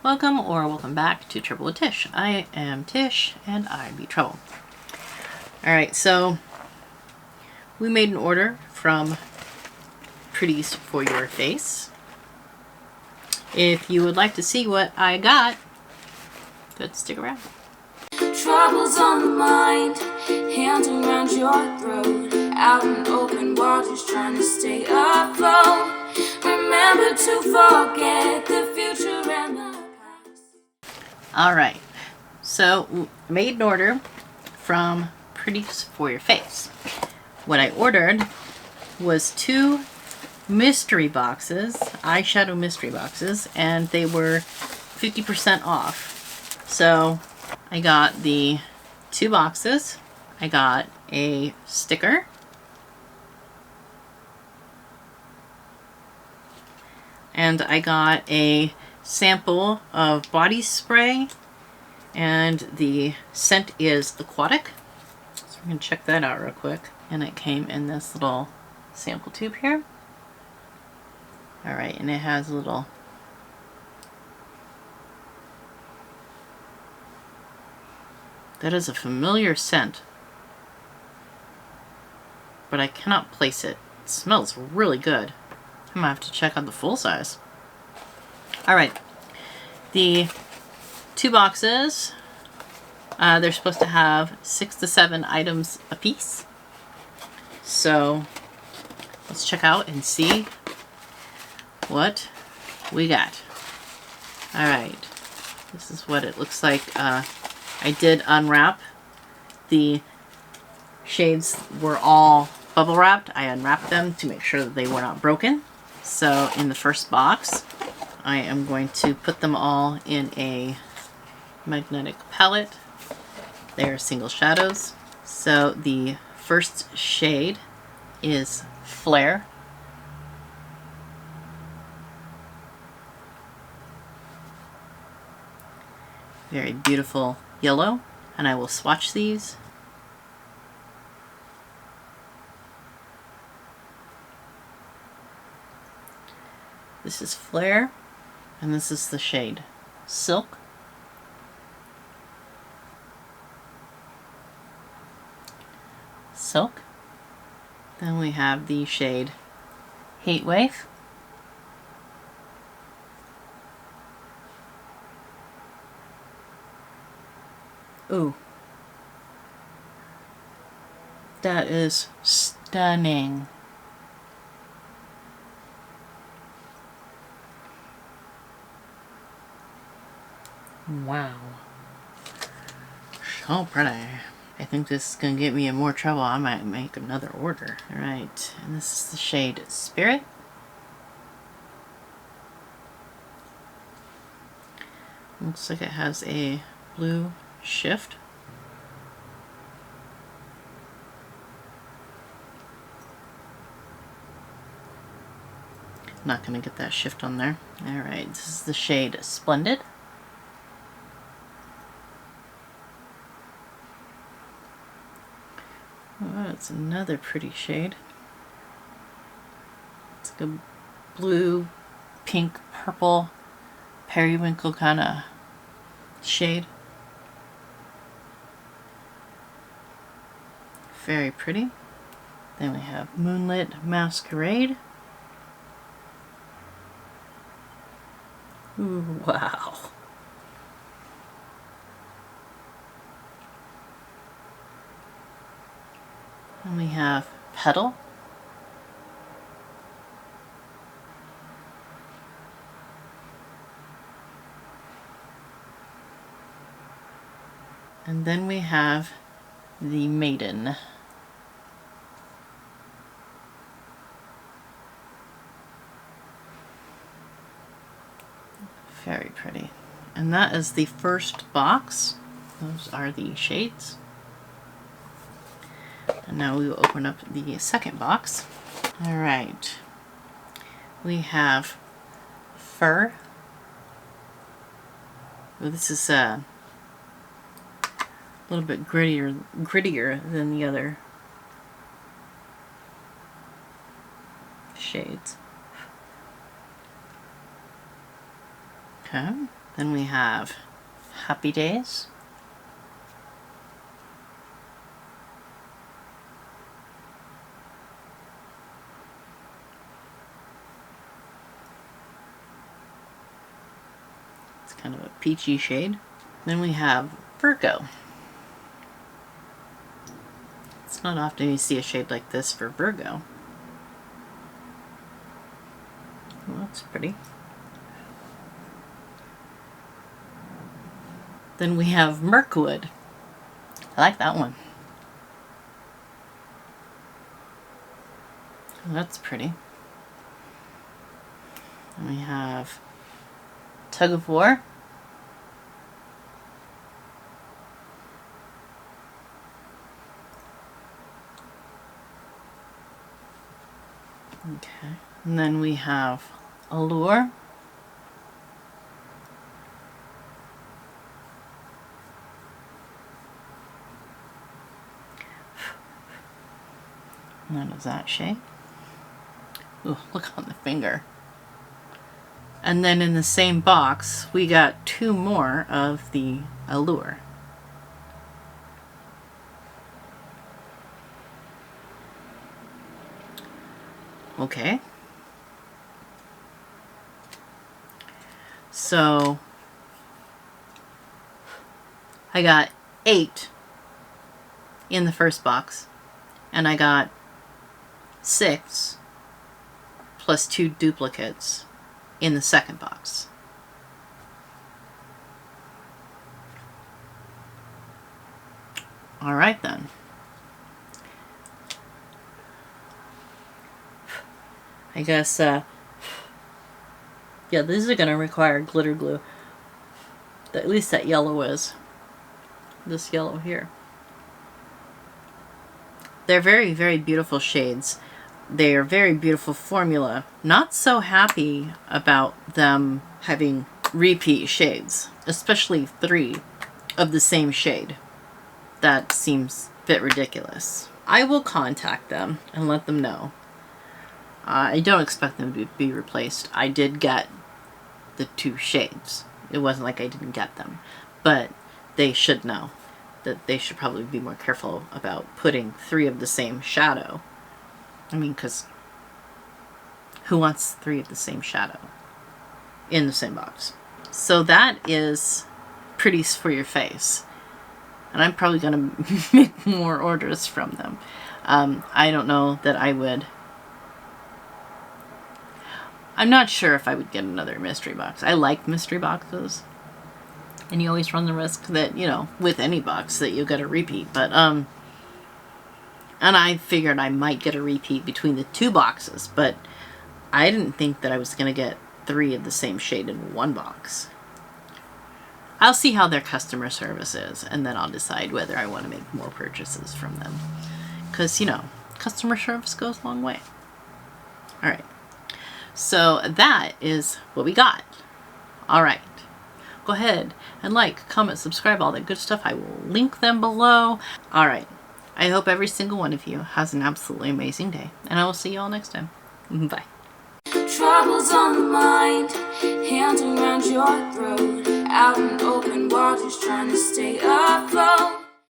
Welcome or welcome back to Trouble with Tish. I am Tish and I be Trouble. Alright, so we made an order from Pretties For Your Face. If you would like to see what I got, good, stick around. Troubles on the mind, hand around your throat, out in open waters trying to stay afloat. Remember to forget the future and the past. Alright, so I made an order from Pretties For Your Face. What I ordered was 2 mystery boxes, eyeshadow mystery boxes, and they were 50% off. So I got the 2 boxes, I got a sticker, and I got a sample of body spray, and the scent is Aquatic. So we're going to check that out real quick. And it came in this little sample tube here. Alright, and it has a little that is a familiar scent, but I cannot place it. It smells really good. I'm gonna have to check out the full size. Alright, the 2 boxes, they're supposed to have 6 to 7 items a piece. So let's check out and see what we got. Alright, this is what it looks like. I did unwrap. The shades were all bubble wrapped. I unwrapped them to make sure that they were not broken. So in the first box, I am going to put them all in a magnetic palette. They are single shadows. So the first shade is Flare. Very beautiful yellow, and I will swatch these. This is Flare, and this is the shade Silk. Silk. Then we have the shade Heatwave. Ooh. That is stunning. Wow. So pretty. I think this is going to get me in more trouble. I might make another order. Alright, and this is the shade Spirit. Looks like it has a blue shift. Not going to get that shift on there. Alright, this is the shade Splendid. Oh, it's another pretty shade. It's like a blue, pink, purple, periwinkle kind of shade. Very pretty. Then we have Moonlit Masquerade. Ooh, wow. And we have Petal. And then we have the Maiden. Very pretty. And that is the first box. Those are the shades. And now we will open up the second box. Alright. We have Fur. Well, this is a little bit grittier than the other shades. Okay. Then we have Happy Days. It's kind of a peachy shade. Then we have Virgo. It's not often you see a shade like this for Virgo. Well, that's pretty. Then we have Mirkwood. I like that one. Oh, that's pretty. And we have Tug of War. Okay. And then we have Allure. None of that shade. Ooh, look on the finger. And then in the same box, we got 2 more of the Allure. Okay. So I got 8 in the first box, and I got 6 plus 2 duplicates in the second box. All right then. I guess, yeah, these are going to require glitter glue. At least that yellow is. This yellow here. They're very, very beautiful shades. They are very beautiful formula. Not so happy about them having repeat shades, especially 3 of the same shade. That seems a bit ridiculous. I will contact them and let them know. I don't expect them to be replaced. I did get the 2 shades. It wasn't like I didn't get them. But they should know that they should probably be more careful about putting 3 of the same shadow. I mean, because who wants 3 of the same shadow in the same box? So that is Pretties For Your Face. And I'm probably going to make more orders from them. I don't know that I would. I'm not sure if I would get another mystery box. I like mystery boxes. And you always run the risk that, you know, with any box that you'll get a repeat. But, and I figured I might get a repeat between the 2 boxes. But I didn't think that I was going to get 3 of the same shade in 1 box. I'll see how their customer service is. And then I'll decide whether I want to make more purchases from them. Because, you know, customer service goes a long way. All right. So that is what we got. All right. Go ahead and like, comment, subscribe, all that good stuff. I will link them below. All right. I hope every single one of you has an absolutely amazing day. And I will see you all next time. Bye. Troubles on the mind, hands around your throat, out in open waters trying to stay afloat.